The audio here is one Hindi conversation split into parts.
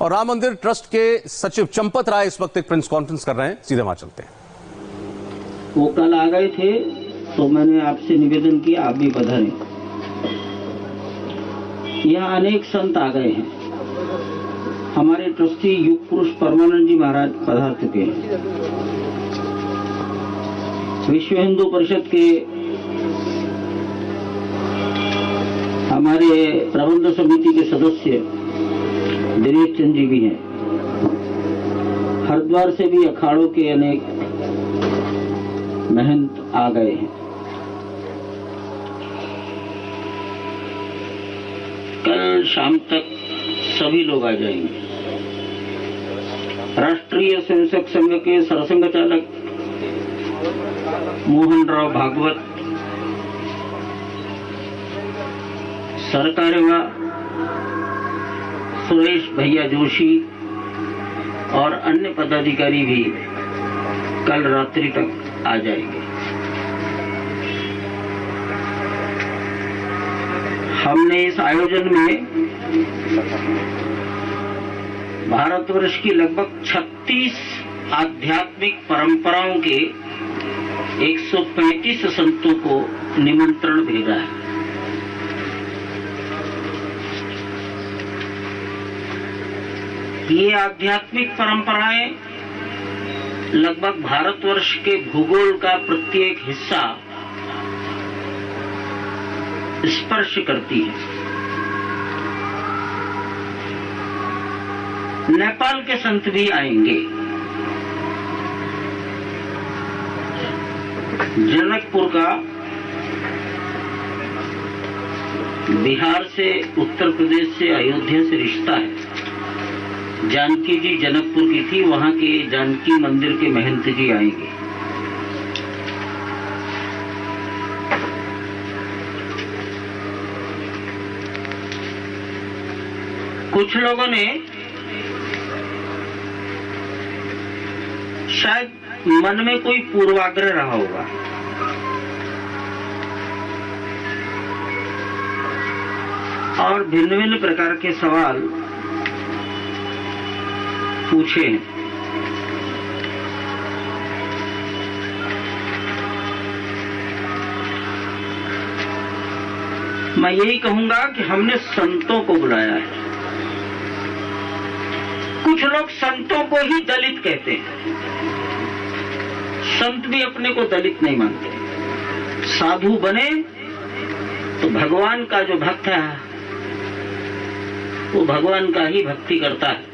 और राम मंदिर ट्रस्ट के सचिव चंपत राय इस वक्त एक प्रेस कॉन्फ्रेंस कर रहे हैं, सीधे वहां चलते हैं। वो कल आ गए थे तो मैंने आपसे निवेदन किया, आप भी पधारें। यहाँ अनेक संत आ गए हैं। हमारे ट्रस्टी युग पुरुष परमानंद जी महाराज पधार चुके हैं। विश्व हिंदू परिषद के हमारे प्रबंध समिति के सदस्य दिनेश चंद जी भी हैं। हरिद्वार से भी अखाड़ों के अनेक महंत आ गए हैं। कल शाम तक सभी लोग आ जाएंगे। राष्ट्रीय स्वयंसेवक संघ के सरसंघ चालक मोहन राव भागवत, सरकारेवा सुरेश भैया जोशी और अन्य पदाधिकारी भी कल रात्रि तक आ जाएंगे। हमने इस आयोजन में भारतवर्ष की लगभग 36 आध्यात्मिक परंपराओं के 135 संतों को निमंत्रण भेजा है। ये आध्यात्मिक परंपराएं लगभग भारतवर्ष के भूगोल का प्रत्येक हिस्सा स्पर्श करती है। नेपाल के संत भी आएंगे। जनकपुर का बिहार से, उत्तर प्रदेश से, अयोध्या से रिश्ता है। जानकी जी जनकपुर की थी, वहां के जानकी मंदिर के महंत जी आएंगे। कुछ लोगों ने शायद मन में कोई पूर्वाग्रह रहा होगा। और भिन्न भिन्न प्रकार के सवाल पूछे। मैं यही कहूंगा कि हमने संतों को बुलाया है। कुछ लोग संतों को ही दलित कहते हैं। संत भी अपने को दलित नहीं मानते। साधु बने तो भगवान का जो भक्त है वो भगवान का ही भक्ति करता है।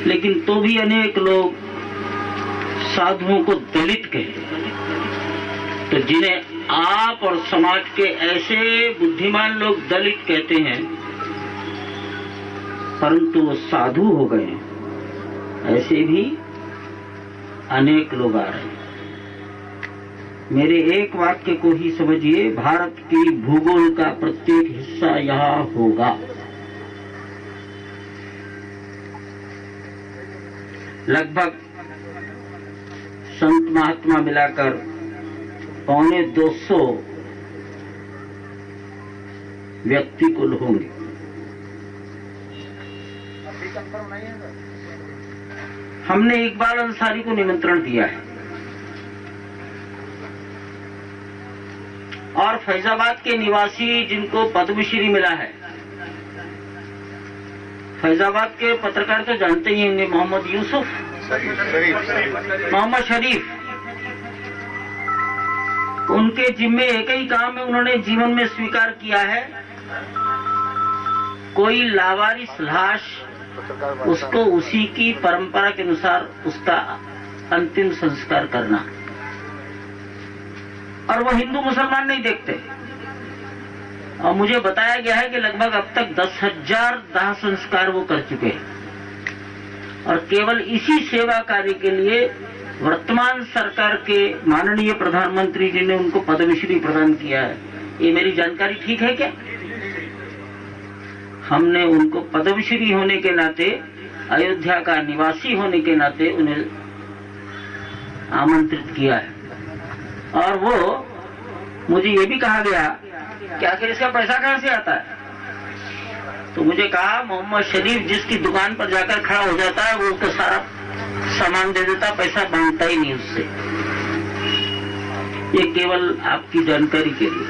लेकिन तो भी अनेक लोग साधुओं को दलित कहते हैं। तो जिन्हें आप और समाज के ऐसे बुद्धिमान लोग दलित कहते हैं, परंतु वो साधु हो गए, ऐसे भी अनेक लोग आ रहे हैं। मेरे एक वाक्य को ही समझिए, भारत की भूगोल का प्रत्येक हिस्सा यहाँ होगा। लगभग संत महात्मा मिलाकर 250 व्यक्ति कुल होंगे। हमने इकबाल अंसारी को निमंत्रण दिया है और फैजाबाद के निवासी जिनको पद्मश्री मिला है, फैजाबाद के पत्रकार तो जानते ही होंगे, मोहम्मद यूसुफ, मोहम्मद शरीफ, उनके जिम्मे एक ही काम है, उन्होंने जीवन में स्वीकार किया है, कोई लावारिस लाश उसको उसी की परंपरा के अनुसार उसका अंतिम संस्कार करना। और वो हिंदू मुसलमान नहीं देखते। और मुझे बताया गया है कि लगभग अब तक 10,000 दाह संस्कार वो कर चुके हैं। और केवल इसी सेवा कार्य के लिए वर्तमान सरकार के माननीय प्रधानमंत्री जी ने उनको पद्मश्री प्रदान किया है। ये मेरी जानकारी ठीक है क्या? हमने उनको पद्मश्री होने के नाते, अयोध्या का निवासी होने के नाते उन्हें आमंत्रित किया है। और वो मुझे ये भी कहा गया कि आखिर इसका पैसा कहां से आता है। तो तो मुझे कहा मोहम्मद शरीफ जिसकी दुकान पर जाकर खड़ा हो जाता है वो उसका सारा सामान दे देता, पैसा मांगता ही नहीं उससे। ये केवल आपकी जानकारी के लिए।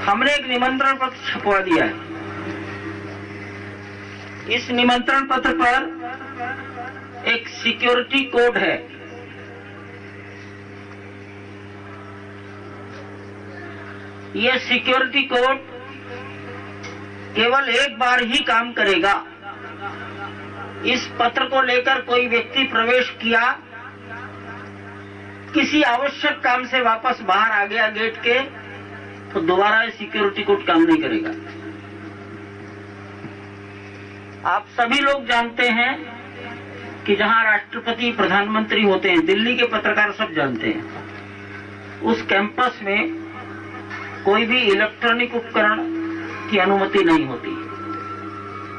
हमने एक निमंत्रण पत्र छपवा दिया है। इस निमंत्रण पत्र पर एक सिक्योरिटी कोड है। यह सिक्योरिटी कोड केवल एक बार ही काम करेगा। इस पत्र को लेकर कोई व्यक्ति प्रवेश किया, किसी आवश्यक काम से वापस बाहर आ गया गेट के, तो दोबारा सिक्योरिटी कोड काम नहीं करेगा। आप सभी लोग जानते हैं कि जहां राष्ट्रपति प्रधानमंत्री होते हैं, दिल्ली के पत्रकार सब जानते हैं, उस कैंपस में कोई भी इलेक्ट्रॉनिक उपकरण की अनुमति नहीं होती,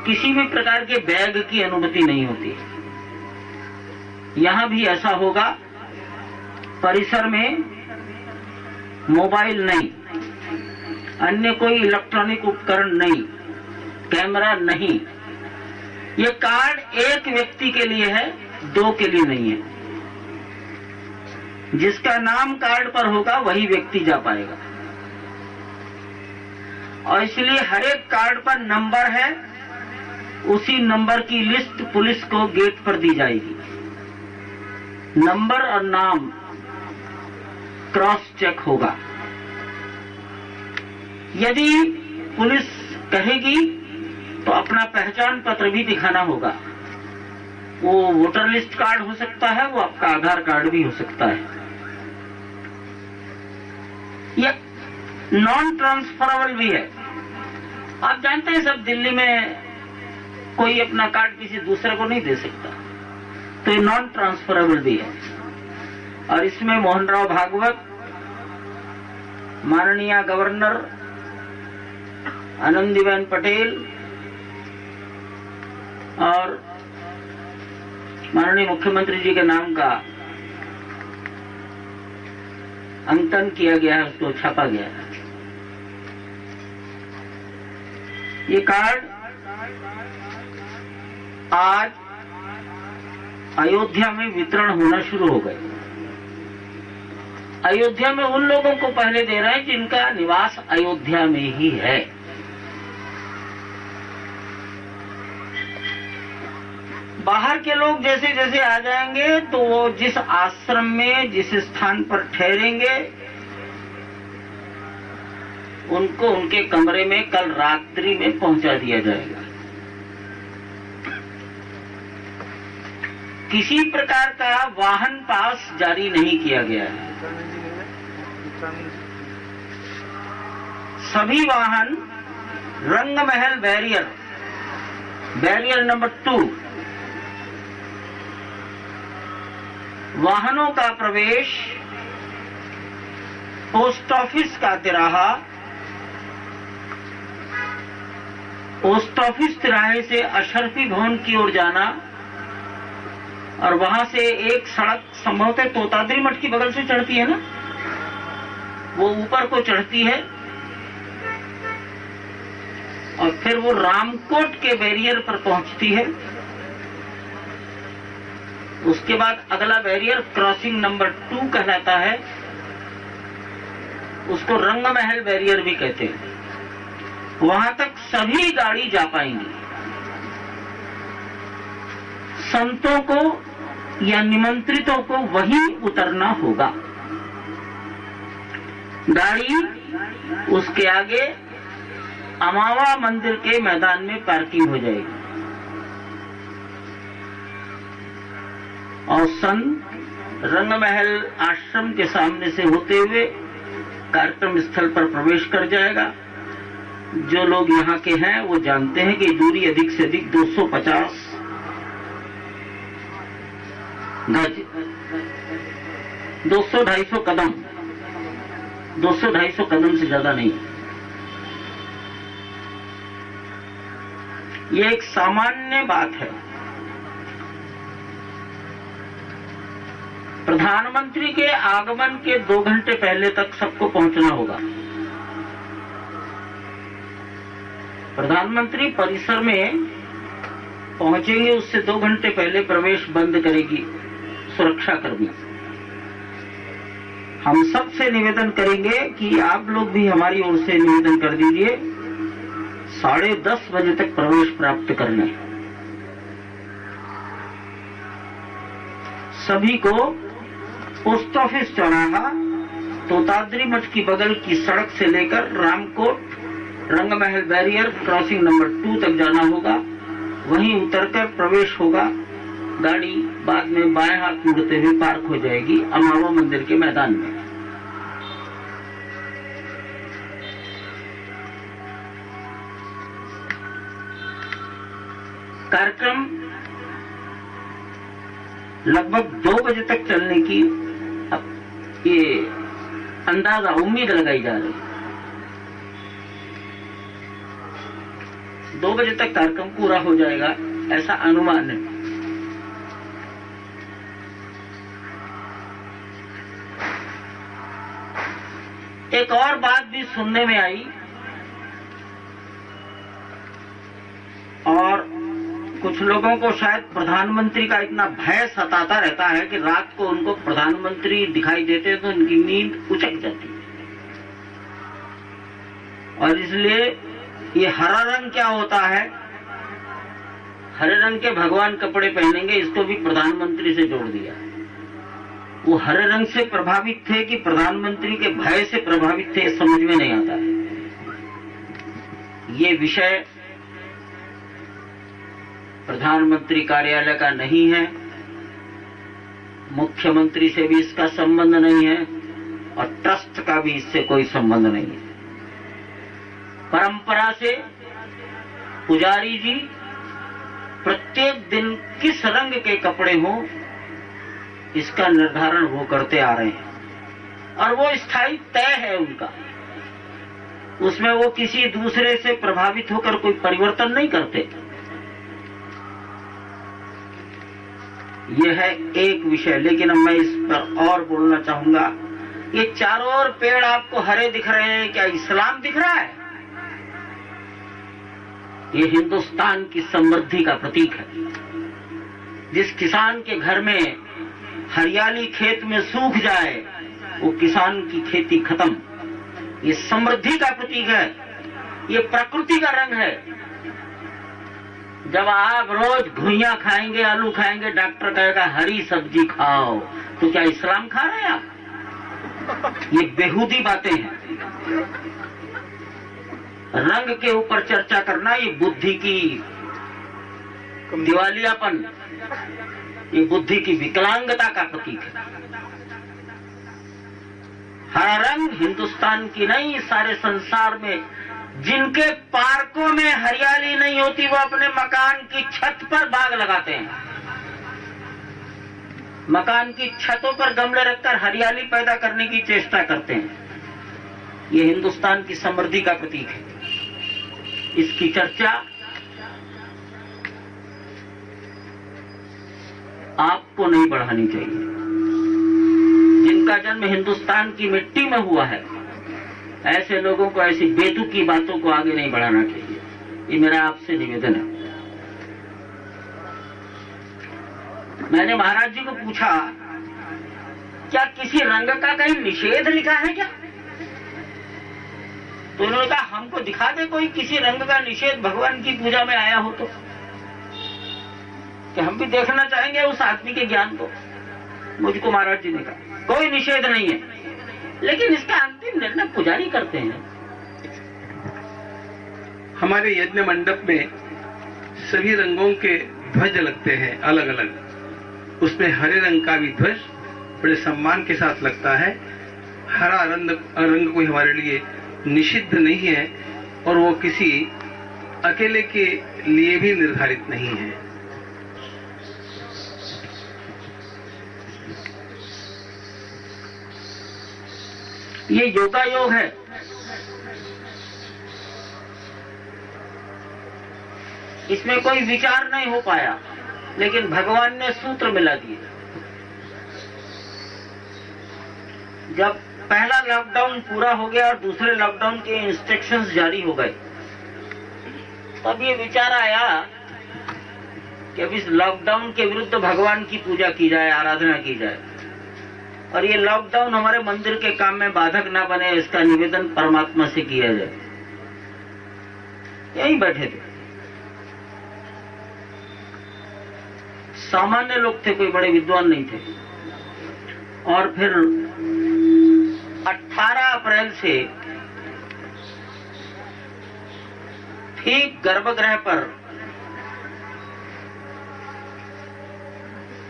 किसी भी प्रकार के बैग की अनुमति नहीं होती। यहां भी ऐसा होगा। परिसर में मोबाइल नहीं, अन्य कोई इलेक्ट्रॉनिक उपकरण नहीं, कैमरा नहीं। ये कार्ड एक व्यक्ति के लिए है, दो के लिए नहीं है। जिसका नाम कार्ड पर होगा वही व्यक्ति जा पाएगा। और इसलिए हर एक कार्ड पर नंबर है, उसी नंबर की लिस्ट पुलिस को गेट पर दी जाएगी। नंबर और नाम क्रॉस चेक होगा। यदि पुलिस कहेगी तो अपना पहचान पत्र भी दिखाना होगा। वो वोटर लिस्ट कार्ड हो सकता है, वो आपका आधार कार्ड भी हो सकता है। यह नॉन ट्रांसफरेबल भी है। आप जानते हैं सब दिल्ली में कोई अपना कार्ड किसी दूसरे को नहीं दे सकता, तो ये नॉन ट्रांसफरेबल भी है। और इसमें मोहन राव भागवत, माननीय गवर्नर आनंदीबेन पटेल और माननीय मुख्यमंत्री जी के नाम का अंकन किया गया है, उसको छापा गया है। ये कार्ड आज अयोध्या में वितरण होना शुरू हो गए। अयोध्या में उन लोगों को पहले दे रहे हैं जिनका निवास अयोध्या में ही है। बाहर के लोग जैसे जैसे आ जाएंगे तो वो जिस आश्रम में जिस स्थान पर ठहरेंगे उनको उनके कमरे में कल रात्रि में पहुंचा दिया जाएगा। किसी प्रकार का वाहन पास जारी नहीं किया गया है। सभी वाहन रंगमहल बैरियर नंबर 2, वाहनों का प्रवेश पोस्ट ऑफिस का तिराहा, पोस्ट ऑफिस तिराहे से अशरफी भवन की ओर जाना और वहां से एक सड़क संभवतः तोताद्री मठ की बगल से चढ़ती है ना, वो ऊपर को चढ़ती है और फिर वो रामकोट के बैरियर पर पहुंचती है। उसके बाद अगला बैरियर क्रॉसिंग नंबर 2 कहलाता है, उसको रंगमहल बैरियर भी कहते हैं। वहां तक सभी गाड़ी जा पाएंगी। संतों को या निमंत्रितों को वहीं उतरना होगा। गाड़ी उसके आगे अमावा मंदिर के मैदान में पार्किंग हो जाएगी और संत रंगमहल आश्रम के सामने से होते हुए कार्यक्रम स्थल पर प्रवेश कर जाएगा। जो लोग यहाँ के हैं वो जानते हैं कि दूरी अधिक से अधिक 250 गज, 200-250 कदम, 200-250 कदम से ज्यादा नहीं। ये एक सामान्य बात है। प्रधानमंत्री के आगमन के 2 घंटे पहले तक सबको पहुंचना होगा। प्रधानमंत्री परिसर में पहुंचेंगे उससे 2 घंटे पहले प्रवेश बंद करेगी सुरक्षा कर्मी। हम सबसे निवेदन करेंगे कि आप लोग भी हमारी ओर से निवेदन कर दीजिए 10:30 बजे तक प्रवेश प्राप्त कर लें। सभी को पोस्ट ऑफिस चौराहा, तोताद्री मठ की बगल की सड़क से लेकर Ramkot, Rangmahal barrier crossing number 2 तक जाना होगा। वहीं उतरकर प्रवेश होगा। गाड़ी बाद में बाएं हाथ मुड़ते हुए पार्क हो जाएगी अमावा मंदिर के मैदान में। कार्यक्रम लगभग 2 बजे तक चलने की ये अंदाजा, उम्मीद लगाई जा रही है। 2 बजे तक कार्यक्रम पूरा हो जाएगा, ऐसा अनुमान है। एक और बात भी सुनने में आई और कुछ लोगों को शायद प्रधानमंत्री का इतना भय सताता रहता है कि रात को उनको प्रधानमंत्री दिखाई देते हैं तो उनकी नींद उचक जाती है। और इसलिए ये हरा रंग क्या होता है, हरे रंग के भगवान कपड़े पहनेंगे, इसको भी प्रधानमंत्री से जोड़ दिया। वो हरे रंग से प्रभावित थे कि प्रधानमंत्री के भय से प्रभावित थे, समझ में नहीं आता है। ये विषय प्रधानमंत्री कार्यालय का नहीं है, मुख्यमंत्री से भी इसका संबंध नहीं है और ट्रस्ट का भी इससे कोई संबंध नहीं है। परंपरा से पुजारी जी प्रत्येक दिन किस रंग के कपड़े हों इसका निर्धारण वो करते आ रहे हैं और वो स्थायी तय है उनका। उसमें वो किसी दूसरे से प्रभावित होकर कोई परिवर्तन नहीं करते। यह है एक विषय, लेकिन अब मैं इस पर और बोलना चाहूंगा। ये चारों ओर पेड़ आपको हरे दिख रहे हैं, क्या इस्लाम दिख रहा है? ये हिंदुस्तान की समृद्धि का प्रतीक है। जिस किसान के घर में हरियाली खेत में सूख जाए वो किसान की खेती खत्म। ये समृद्धि का प्रतीक है, ये प्रकृति का रंग है। जब आप रोज घुइयां खाएंगे, आलू खाएंगे, डॉक्टर कहेगा हरी सब्जी खाओ, तो क्या इस्लाम खा रहे हैं आप? ये बेहूदी बातें हैं। रंग के ऊपर चर्चा करना ये बुद्धि की दिवालियापन, ये बुद्धि की विकलांगता का प्रतीक है। हरा रंग हिंदुस्तान की नहीं, सारे संसार में जिनके पार्कों में हरियाली नहीं होती वो अपने मकान की छत पर बाग लगाते हैं। मकान की छतों पर गमले रखकर हरियाली पैदा करने की चेष्टा करते हैं। ये हिंदुस्तान की समृद्धि का प्रतीक है। इसकी चर्चा आपको नहीं बढ़ानी चाहिए। जिनका जन्म हिंदुस्तान की मिट्टी में हुआ है, ऐसे लोगों को ऐसी बेतुकी बातों को आगे नहीं बढ़ाना चाहिए। ये मेरा आपसे निवेदन है। मैंने महाराज जी को पूछा, क्या किसी रंग का कहीं निषेध लिखा है क्या? तो उन्होंने कहा हमको दिखा दे कोई किसी रंग का निषेध भगवान की पूजा में आया हो तो, कि हम भी देखना चाहेंगे उस आदमी के ज्ञान को। मुझको महाराज जी ने कहा कोई निषेध नहीं है, लेकिन इसका अंतिम निर्णय पुजारी करते हैं। हमारे यज्ञ मंडप में सभी रंगों के ध्वज लगते हैं अलग अलग। उसमें हरे रंग का भी ध्वज बड़े सम्मान के साथ लगता है। हरा रंग कोई हमारे लिए निषिद्ध नहीं है और वो किसी अकेले के लिए भी निर्धारित नहीं है। ये योगा योग है। इसमें कोई विचार नहीं हो पाया, लेकिन भगवान ने सूत्र मिला दिए। जब पहला लॉकडाउन पूरा हो गया और दूसरे लॉकडाउन के इंस्ट्रक्शंस जारी हो गए, तब ये विचार आया कि अब इस लॉकडाउन के विरुद्ध भगवान की पूजा की जाए, आराधना की जाए, और ये लॉकडाउन हमारे मंदिर के काम में बाधक ना बने, इसका निवेदन परमात्मा से किया जाए। यहीं बैठे थे, सामान्य लोग थे, कोई बड़े विद्वान नहीं थे। और फिर 18 अप्रैल से ठीक गर्भगृह पर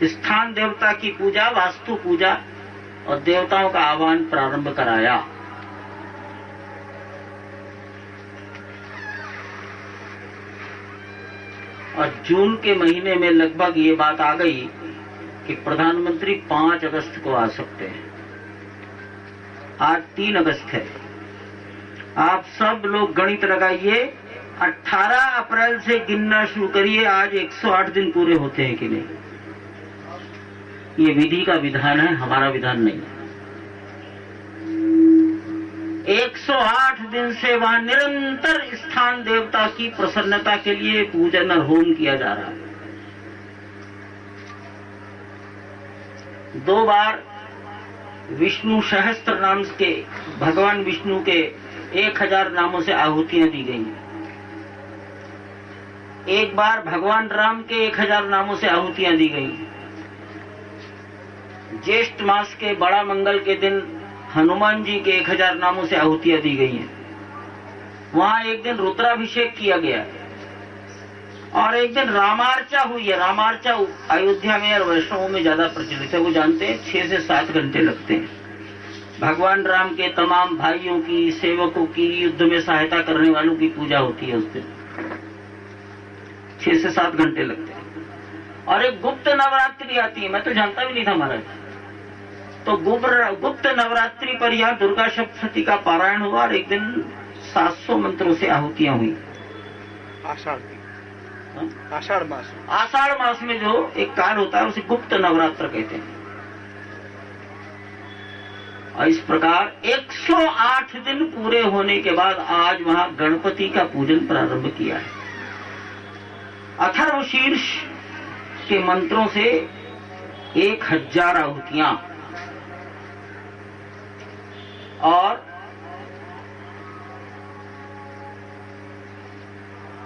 स्थान देवता की पूजा, वास्तु पूजा और देवताओं का आह्वान प्रारंभ कराया। और जून के महीने में लगभग ये बात आ गई कि प्रधानमंत्री 5 अगस्त को आ सकते हैं। आज 3 अगस्त है। आप सब लोग गणित लगाइए, 18 अप्रैल से गिनना शुरू करिए, आज 108 दिन पूरे होते हैं कि नहीं। ये विधि का विधान है, हमारा विधान नहीं है। 108 दिन से वहां निरंतर स्थान देवता की प्रसन्नता के लिए पूजन और होम किया जा रहा है। 2 बार विष्णु सहस्त्र नाम के, भगवान विष्णु के 1000 नामों से आहुतियां दी गई। एक बार भगवान राम के 1000 नामों से आहुतियां दी गई। ज्येष्ठ मास के बड़ा मंगल के दिन हनुमान जी के 1000 नामों से आहुतियां दी गई हैं। वहां एक दिन रुद्राभिषेक किया गया और एक दिन रामार्चा हुई है। रामार्चा अयोध्या में और वैष्णवों में ज्यादा प्रचलित है, वो जानते हैं 6 से 7 घंटे लगते हैं। भगवान राम के तमाम भाइयों की, सेवकों की, युद्ध में सहायता करने वालों की पूजा होती है उस दिन। 6 से 7 घंटे लगते हैं। और एक गुप्त नवरात्रि आती है, मैं तो जानता भी नहीं था महाराज। तो गुप्त नवरात्रि पर यहाँ दुर्गा सप्तशती का पारायण हुआ और एक दिन 700 मंत्रों से आहुतियां हुई। आषाढ़ मास में जो एक काल होता है उसे गुप्त नवरात्र कहते हैं। और इस प्रकार 108 दिन पूरे होने के बाद आज वहां गणपति का पूजन प्रारंभ किया है। अथर्वशीर्ष के मंत्रों से 1000 आहुतियां और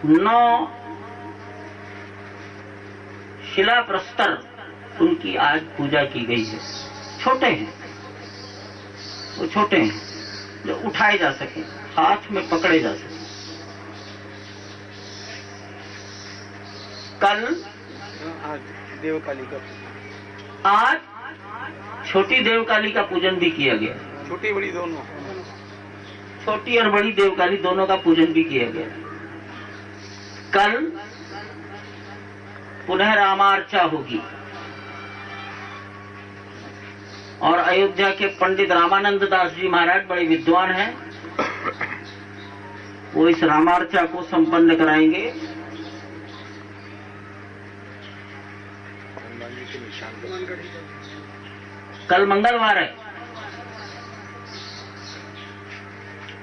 9 शिला प्रस्तर उनकी आज पूजा की गई है। छोटे हैं, वो छोटे हैं जो उठाए जा सके, हाथ में पकड़े जा सके। कल देवकाली का, आज छोटी देवकाली का पूजन भी किया गया। छोटी बड़ी दोनों, छोटी और बड़ी देवकाली दोनों का पूजन भी किया गया। कल पुनः रामार्चा होगी और अयोध्या के पंडित रामानंद दास जी महाराज बड़े विद्वान हैं, वो इस रामार्चा को संपन्न कराएंगे। कल मंगलवार है।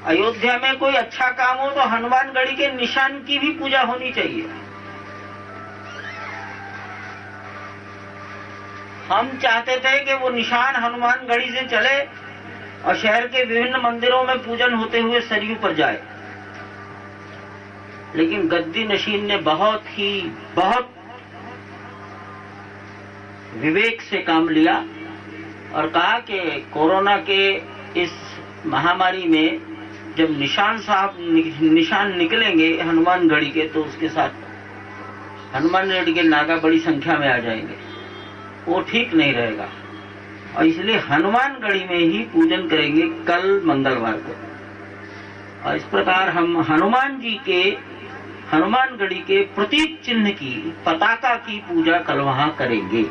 अयोध्या में कोई अच्छा काम हो तो हनुमानगढ़ी के निशान की भी पूजा होनी चाहिए। हम चाहते थे कि वो निशान हनुमानगढ़ी से चले और शहर के विभिन्न मंदिरों में पूजन होते हुए सरयू पर जाए, लेकिन गद्दी नशीन ने बहुत विवेक से काम लिया और कहा कि कोरोना के इस महामारी में जब निशान निकलेंगे हनुमानगढ़ी के, तो उसके साथ हनुमानगढ़ी के नागा बड़ी संख्या में आ जाएंगे, वो ठीक नहीं रहेगा। और इसलिए हनुमानगढ़ी में ही पूजन करेंगे कल मंगलवार को। और इस प्रकार हम हनुमानगढ़ी के प्रतीक चिन्ह की, पताका की पूजा कल वहां करेंगे।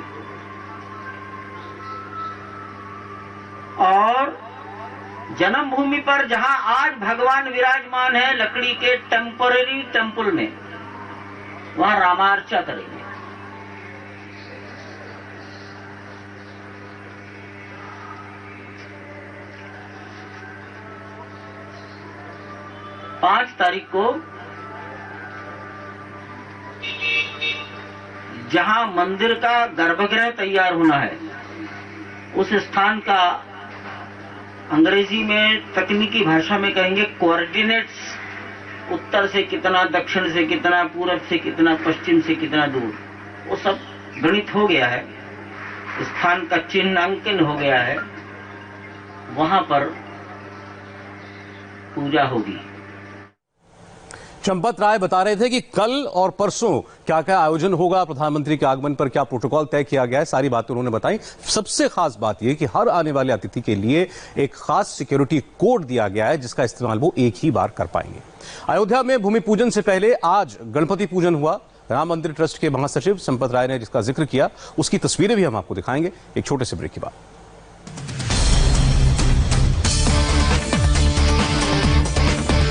और जन्मभूमि पर जहां आज भगवान विराजमान है लकड़ी के टेम्पररी टेम्पल में, वहां रामार्चा करेंगे। पांच तारीख को जहां मंदिर का गर्भगृह तैयार होना है, उस स्थान का अंग्रेजी में तकनीकी भाषा में कहेंगे कोऑर्डिनेट्स, उत्तर से कितना, दक्षिण से कितना, पूरब से कितना, पश्चिम से कितना दूर, वो सब गणित हो गया है, स्थान का चिन्हांकन हो गया है, वहां पर पूजा होगी। चंपत राय बता रहे थे कि कल और परसों क्या क्या आयोजन होगा, प्रधानमंत्री के आगमन पर क्या प्रोटोकॉल तय किया गया है, सारी बातें उन्होंने बताई। सबसे खास बात यह कि हर आने वाले अतिथि के लिए एक खास सिक्योरिटी कोड दिया गया है, जिसका इस्तेमाल वो एक ही बार कर पाएंगे। अयोध्या में भूमि पूजन से पहले आज गणपति पूजन हुआ। राम मंदिर ट्रस्ट के महासचिव चंपत राय ने जिसका जिक्र किया, उसकी तस्वीरें भी हम आपको दिखाएंगे एक छोटे से ब्रेक के बाद।